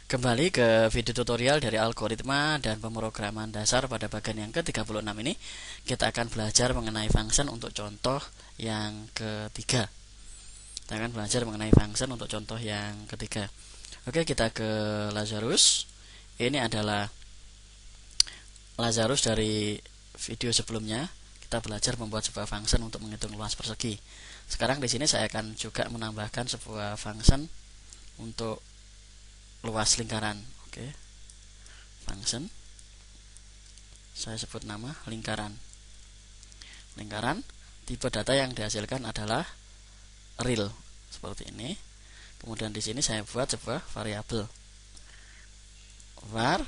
Kembali ke video tutorial dari algoritma dan pemrograman dasar pada bagian yang ke-36 ini. Kita akan belajar mengenai function untuk contoh yang ketiga. Kita akan belajar mengenai function untuk contoh yang ketiga. Oke, kita ke Lazarus. Ini adalah Lazarus dari video sebelumnya. Kita belajar membuat sebuah function untuk menghitung luas persegi. Sekarang di sini saya akan juga menambahkan sebuah function untuk luas lingkaran. Oke. Function. Saya sebut nama lingkaran. Lingkaran, tipe data yang dihasilkan adalah real seperti ini. Kemudian di sini saya buat sebuah variabel. Var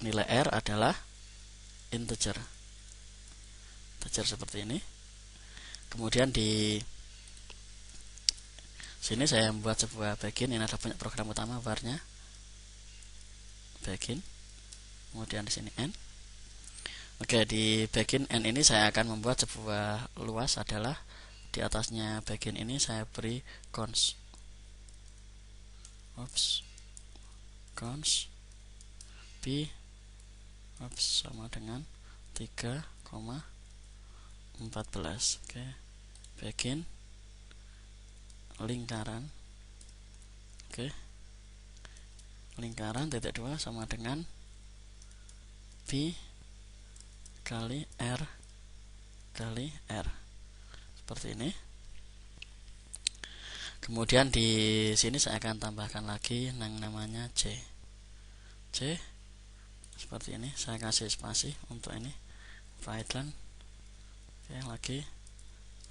nilai R adalah integer. Integer seperti ini. Kemudian di sini saya membuat sebuah begin. Ini ada banyak program utama varnya begin. Kemudian di sini n. Oke, di begin n ini saya akan membuat sebuah luas adalah di atasnya begin ini saya beri cons. Cons b sama dengan 3,14. Oke. Begin lingkaran. Oke. Lingkaran titik 2 sama dengan B kali R kali R. Seperti ini. Kemudian di sini saya akan tambahkan lagi yang namanya C. C seperti ini. Saya kasih spasi untuk ini. Right line. Oke, lagi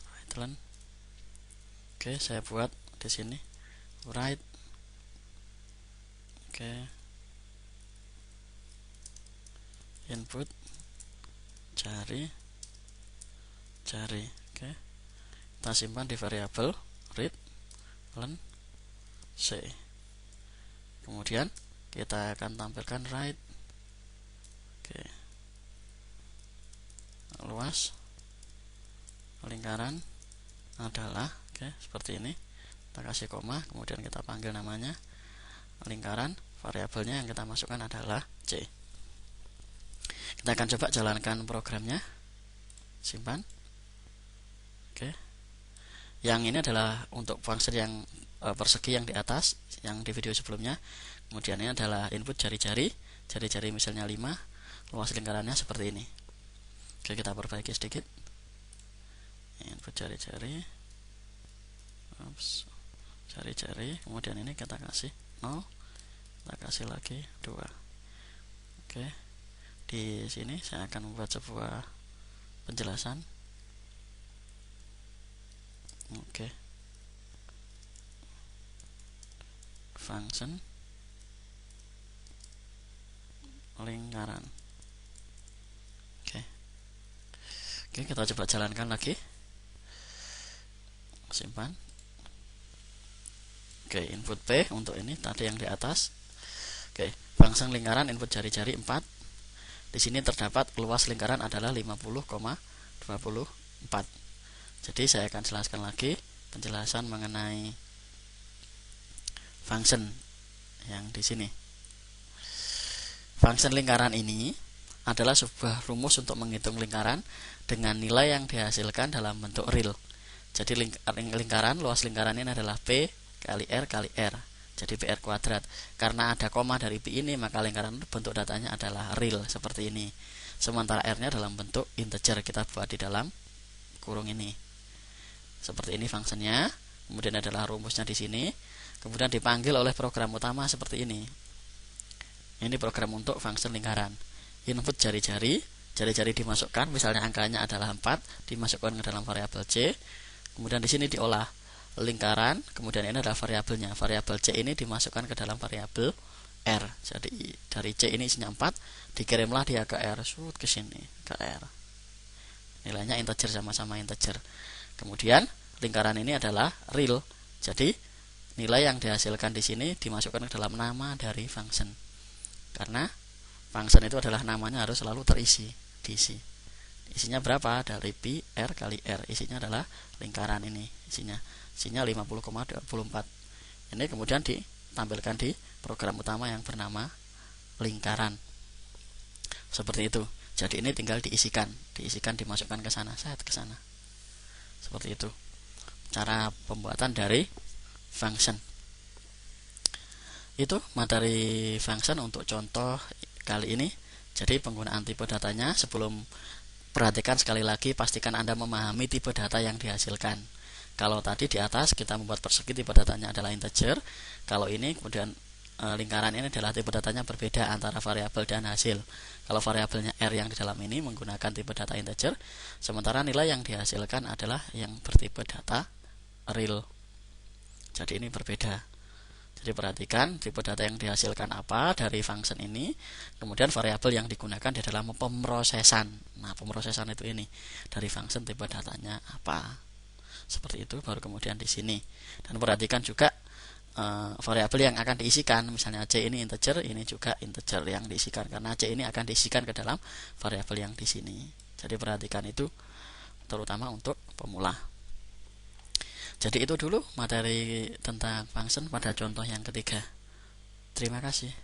right line. Oke, saya buat di sini right. Oke. Input cari. Oke. Kita simpan di variabel read len c. Kemudian kita akan tampilkan right. Oke. Luas lingkaran adalah seperti ini. Kita kasih koma, kemudian kita panggil namanya lingkaran. Variabelnya yang kita masukkan adalah C. Kita akan coba jalankan programnya. Simpan. Oke. Yang ini adalah untuk function yang persegi yang di atas, yang di video sebelumnya. Kemudian ini adalah input jari-jari. Jari-jari misalnya 5. Luas lingkarannya seperti ini. Oke, kita perbaiki sedikit. Input jari-jari. Jari-jari. Kemudian ini kita kasih 0. Kita kasih lagi 2. Oke. Di sini saya akan membuat sebuah penjelasan. Oke. Function lingkaran. Oke, kita coba jalankan lagi. Simpan. Oke, input P untuk ini tadi yang di atas. Oke, function lingkaran input jari-jari 4. Di sini terdapat luas lingkaran adalah 50,24. Jadi saya akan jelaskan lagi penjelasan mengenai function yang di sini. Function lingkaran ini adalah sebuah rumus untuk menghitung lingkaran dengan nilai yang dihasilkan dalam bentuk real. Jadi lingkaran, luas lingkaran ini adalah P kali R kali R. Jadi PR kuadrat. Karena ada koma dari P ini, maka lingkaran bentuk datanya adalah real seperti ini. Sementara R-nya dalam bentuk integer, kita buat di dalam kurung ini. Seperti ini fungsinya. Kemudian adalah rumusnya di sini. Kemudian dipanggil oleh program utama seperti ini. Ini program untuk function lingkaran. Input jari-jari, jari-jari dimasukkan, misalnya angkanya adalah 4, dimasukkan ke dalam variabel C. Kemudian di sini diolah lingkaran, kemudian ini adalah variabelnya. Variabel C ini dimasukkan ke dalam variabel R. Jadi dari C ini isinya 4, dikirimlah dia ke R, ke sini, ke R. Nilainya integer, sama-sama integer. Kemudian lingkaran ini adalah real. Jadi nilai yang dihasilkan di sini dimasukkan ke dalam nama dari function. Karena function itu adalah namanya harus selalu terisi, diisi. Isinya berapa? Dari P R kali R. Isinya adalah lingkaran ini. Isinya 50,24. Ini kemudian ditampilkan di program utama yang bernama lingkaran. Seperti itu. Jadi ini tinggal diisikan, dimasukkan ke sana, ke sana. Seperti itu. Cara pembuatan dari function. Itu materi function untuk contoh kali ini. Jadi penggunaan tipe datanya, sebelum perhatikan sekali lagi, pastikan Anda memahami tipe data yang dihasilkan. Kalau tadi di atas kita membuat persegi, tipe datanya adalah integer. Kalau ini kemudian lingkaran ini adalah tipe datanya berbeda antara variabel dan hasil. Kalau variabelnya R yang di dalam ini menggunakan tipe data integer, sementara nilai yang dihasilkan adalah yang bertipe data real. Jadi ini berbeda. Jadi perhatikan tipe data yang dihasilkan apa dari function ini, kemudian variabel yang digunakan di dalam pemrosesan. Nah, pemrosesan itu ini dari function tipe datanya apa. Seperti itu, baru kemudian di sini. Dan perhatikan juga variabel yang akan diisikan, misalnya C ini integer, ini juga integer yang diisikan karena C ini akan diisikan ke dalam variabel yang di sini. Jadi perhatikan itu terutama untuk pemula. Jadi itu dulu materi tentang function pada contoh yang ketiga. Terima kasih.